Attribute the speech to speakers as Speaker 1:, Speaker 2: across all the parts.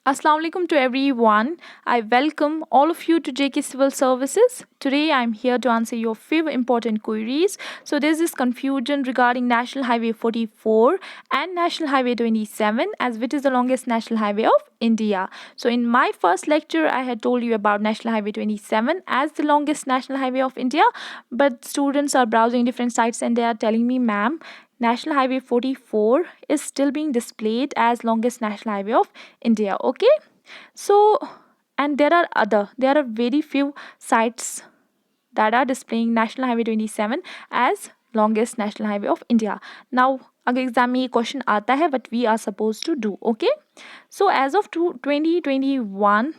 Speaker 1: Assalamu alaikum to everyone. I welcome all of you to JK Civil Services. Today I'm here to answer your few important queries. So there's this confusion regarding National Highway 44 and National Highway 27 as which is the longest national highway of India. So in my first lecture I had told you about National Highway 27 as the longest national highway of India, but students are browsing different sites and they are telling me, ma'am, National Highway 44 is still being displayed as longest national highway of India. Okay, so and there are very few sites that are displaying National Highway 27 as longest national highway of India. Now अगर exam में ये question आता है what we are supposed to do. Okay, so as of 2021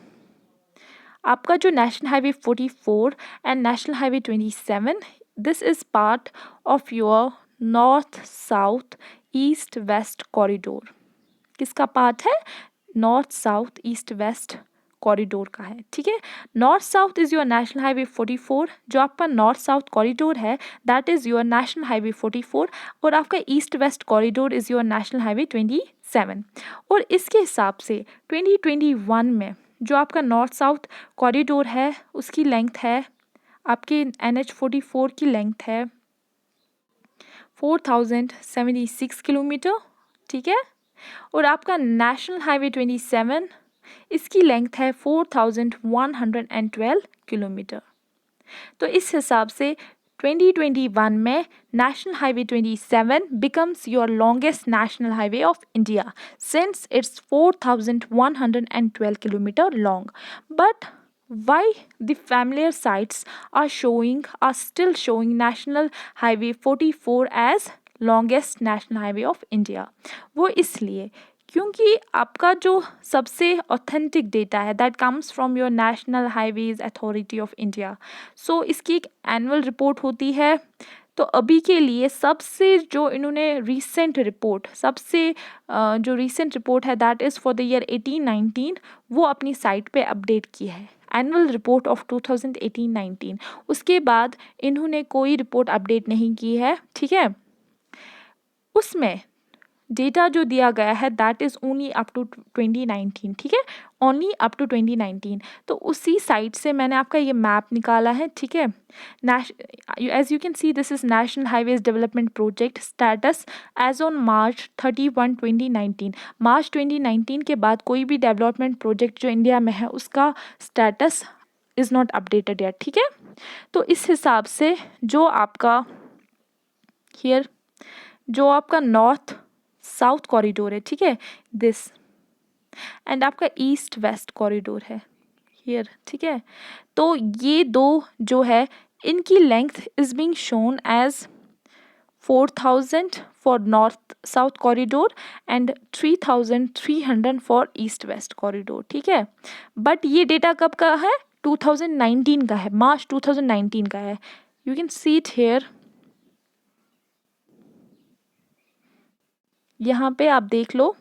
Speaker 1: आपका जो national highway 44 and national highway 27 this is part of your north south east west corridor. किसका part है? North south east west corridor का है. ठीक है, north south is your national highway 44. जो आपका नॉर्थ साउथ कॉरिडोर है that is your national highway 44 और आपका east west corridor is your national highway 27. और इसके हिसाब से 2021 में जो आपका नॉर्थ साउथ कॉरिडोर है उसकी लेंथ है, आपके NH44 की लेंथ है 4076 किलोमीटर. ठीक है, और आपका नेशनल हाईवे 27 इसकी लेंथ है 4112 किलोमीटर. तो इस हिसाब से 2021 में national highway 27 becomes your longest national highway of India since it's 4112 kilometer long. But why the familiar sites are still showing National Highway 44 as longest national highway of India? वो इसलिए क्योंकि आपका जो सबसे ऑथेंटिक डेटा है that comes from your National Highways Authority of India. So इसकी एक annual report होती है. तो अभी के लिए सबसे जो इन्होंने रीसेंट रिपोर्ट जो रीसेंट रिपोर्ट है that is for the year 1819 वो अपनी साइट पे अपडेट की है. Annual report of 2018-19. उसके बाद इन्होंने कोई रिपोर्ट अपडेट नहीं की है. ठीक है, उसमें डेटा जो दिया गया है that is only up to 2019. ठीक है, ओनली अप टू 2019. तो उसी साइट से मैंने आपका ये मैप निकाला है. ठीक है, as you can see this is national highways development project status as on March 31, 2019. March 2019 के बाद कोई भी डेवलपमेंट प्रोजेक्ट जो इंडिया में है उसका status is not updated yet. ठीक है, तो इस हिसाब से जो आपका नॉर्थ साउथ कॉरिडोर है, ठीक है, दिस एंड आपका ईस्ट वेस्ट कॉरिडोर है हियर. ठीक है, तो ये दो जो है इनकी length is being shown as 4000 for north south corridor and 3300 for east west corridor. ठीक है, बट ये डेटा कब का है? 2019 का है, मार्च 2019 का है. You can see it here. यहाँ पे आप देख लो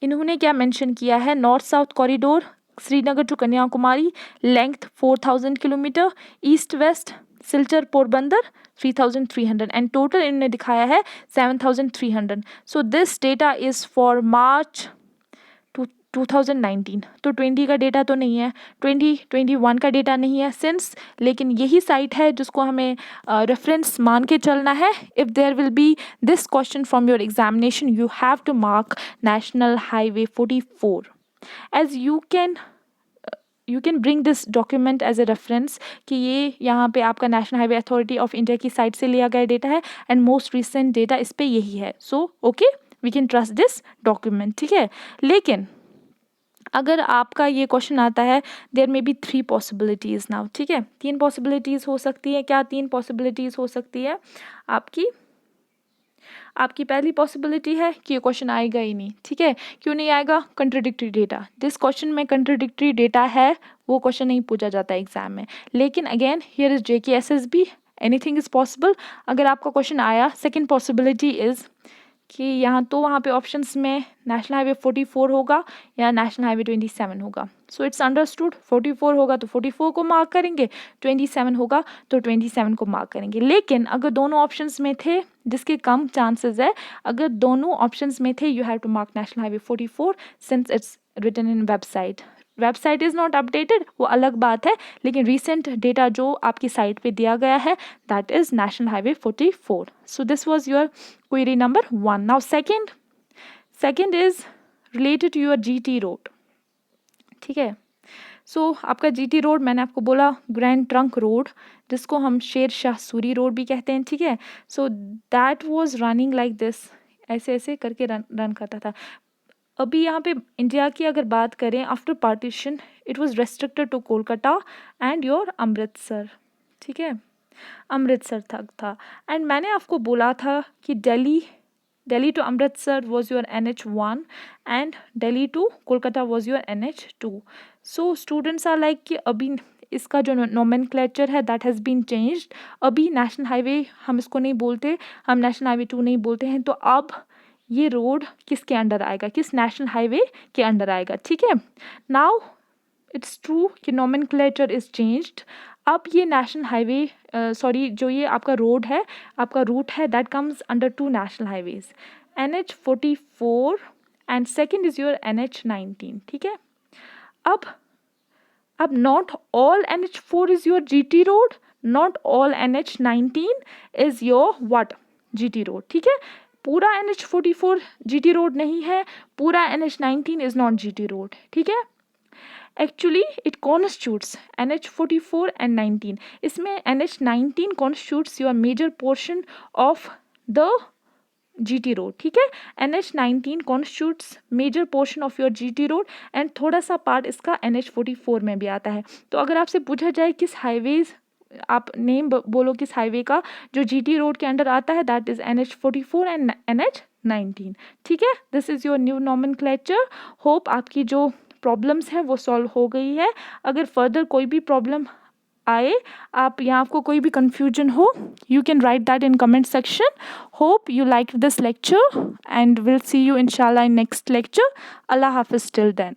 Speaker 1: इन्होंने क्या मेंशन किया है. North south corridor Srinagar to Kanyakumari length 4000 kilometre, east west Silchar Porbandar 3300 and total इन्होंने दिखाया है 7300. So this data is for March 2019. तो 20 का डेटा तो नहीं है, 2021 का डेटा नहीं है सिंस, लेकिन यही साइट है जिसको हमें रेफरेंस मान के चलना है. If there will be this question from your examination you have to mark national highway 44 as you can bring this document as a reference कि ये यहाँ पे आपका national highway authority of India की साइट से लिया गया डेटा है एंड मोस्ट रिसेंट डेटा इस पे यही है. So okay, we can trust this document. ठीक है, लेकिन अगर आपका ये क्वेश्चन आता है there may be 3 possibilities now. ठीक है, 3 पॉसिबिलिटीज़ हो सकती है. क्या 3 पॉसिबिलिटीज़ हो सकती है? आपकी पहली पॉसिबिलिटी है कि ये क्वेश्चन आएगा ही नहीं. ठीक है, क्यों नहीं आएगा? Contradictory data. जिस क्वेश्चन में कंट्राडिक्टरी डेटा है वो क्वेश्चन नहीं पूछा जाता है एग्जाम में. लेकिन again here is JKSSB, anything is possible. अगर आपका क्वेश्चन आया, सेकेंड पॉसिबिलिटी इज़ कि यहाँ तो वहाँ पे ऑप्शंस में नेशनल हाईवे 44 होगा या नेशनल हाईवे 27 होगा. सो इट्स अंडरस्टूड, 44 होगा तो 44 को मार्क करेंगे, 27 होगा तो 27 को मार्क करेंगे. लेकिन अगर दोनों ऑप्शंस में थे, जिसके कम चांसेस है, अगर दोनों ऑप्शंस में थे you have to mark national highway 44 since it's written in website. Website is not updated, वो अलग बात है, लेकिन रिसेंट डेटा जो आपकी साइट पे दिया गया है that is national highway 44. So this was your query number 1. Now second is related to your GT road. ठीक है, सो आपका जीटी रोड मैंने आपको बोला ग्रैंड ट्रंक रोड, जिसको हम शेर शाह सूरी रोड भी कहते हैं. ठीक है, so that was running like this, ऐसे ऐसे करके रन करता था. अभी यहाँ पे इंडिया की अगर बात करें after partition it was restricted to Kolkata and your Amritsar. ठीक है, अमृतसर तक था. एंड मैंने आपको बोला था कि Delhi to Amritsar was your NH1 and Delhi to Kolkata was your NH2. So students are like कि अभी इसका जो nomenclature है that has been changed. अभी नेशनल हाईवे हम इसको नहीं बोलते, हम नेशनल हाईवे 2 नहीं बोलते हैं. तो अब ये रोड किसके अंडर आएगा, किस नेशनल हाईवे के अंडर आएगा. ठीक है, नाउ इट्स ट्रू कि nomenclature इज़ चेंज्ड. अब ये नेशनल हाईवे सॉरी जो ये आपका रोड है, आपका रूट है, that comes under 2 national highways, NH44 and second is your NH19. ठीक है, अब not all NH4 is your GT road, not all NH19 is your what GT road. ठीक है, पूरा NH44 GT रोड नहीं है, पूरा NH19 is not GT road. ठीक है, actually it constitutes NH44 and 19. इसमें NH19 constitutes your major portion of the GT road. ठीक है, NH19 constitutes major portion of your GT road and थोड़ा सा पार्ट इसका NH44 में भी आता है. तो अगर आपसे पूछा जाए किस हाईवेज, आप नेम बोलो किस हाईवे का जो GT रोड के अंडर आता है, that is NH44 and NH19. ठीक है, this is your new nomenclature. Hope आपकी जो प्रॉब्लम्स हैं वो सॉल्व हो गई है. अगर फर्दर कोई भी प्रॉब्लम आए, आप यहाँ आपको कोई भी कन्फ्यूजन हो, you can write that in comment section. Hope you like this lecture and will see you इंशाल्लाह इन नेक्स्ट लेक्चर. अल्लाह हाफिज़ टिल देन.